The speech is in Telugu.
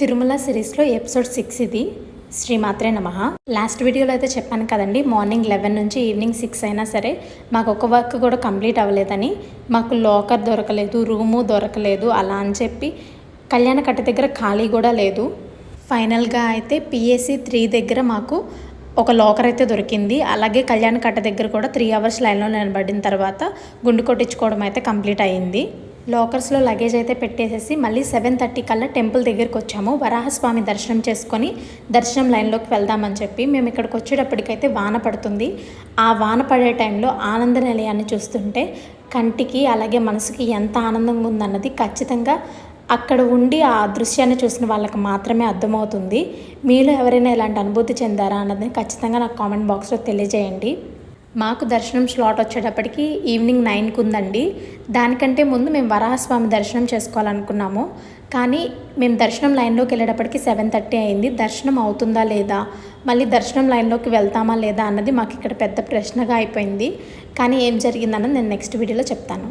తిరుమల సిరీస్లో ఎపిసోడ్ 6 ఇది. శ్రీమాత్రే నమః. లాస్ట్ వీడియోలో అయితే చెప్పాను కదండి, మార్నింగ్ 11 నుంచి ఈవినింగ్ 6 అయినా సరే మాకు ఒక వర్క్ కూడా కంప్లీట్ అవ్వలేదని, మాకు లాకర్ దొరకలేదు, రూము దొరకలేదు అలా అని చెప్పి కళ్యాణ కట్ట దగ్గర ఖాళీ కూడా లేదు. ఫైనల్గా అయితే పిఎస్సి 3 దగ్గర మాకు ఒక లాకర్ అయితే దొరికింది. అలాగే కళ్యాణ కట్ట దగ్గర కూడా 3 అవర్స్ లైన్లో నిలబడిన తర్వాత గుండు కొట్టించుకోవడం అయితే కంప్లీట్ అయ్యింది. లాకర్స్లో లగేజ్ అయితే పెట్టేసేసి మళ్ళీ 7:30 కల్లా టెంపుల్ దగ్గరికి వచ్చాము. వరాహస్వామి దర్శనం చేసుకొని దర్శనం లైన్లోకి వెళ్దామని చెప్పి మేము ఇక్కడికి వచ్చేటప్పటికైతే వాన పడుతుంది. ఆ వాన పడే టైంలో ఆనంద నిలయాన్ని చూస్తుంటే కంటికి అలాగే మనసుకి ఎంత ఆనందంగా ఉందన్నది ఖచ్చితంగా అక్కడ ఉండి ఆ దృశ్యాన్ని చూసిన వాళ్ళకి మాత్రమే అర్థమవుతుంది. మీలో ఎవరైనా ఇలాంటి అనుభూతి చెందారా అన్నది ఖచ్చితంగా నాకు కామెంట్ బాక్స్లో తెలియజేయండి. మాకు దర్శనం స్లాట్ వచ్చేటప్పటికి ఈవినింగ్ 9కి ఉందండి. దానికంటే ముందు మేము వరాహస్వామి దర్శనం చేసుకోవాలనుకున్నాము. కానీ మేము దర్శనం లైన్లోకి వెళ్ళేటప్పటికి 7:30 అయింది. దర్శనం అవుతుందా లేదా, మళ్ళీ దర్శనం లైన్లోకి వెళ్తామా లేదా అన్నది మాకు ఇక్కడ పెద్ద ప్రశ్నగా అయిపోయింది. కానీ ఏం జరిగిందన్నది నేను నెక్స్ట్ వీడియోలో చెప్తాను.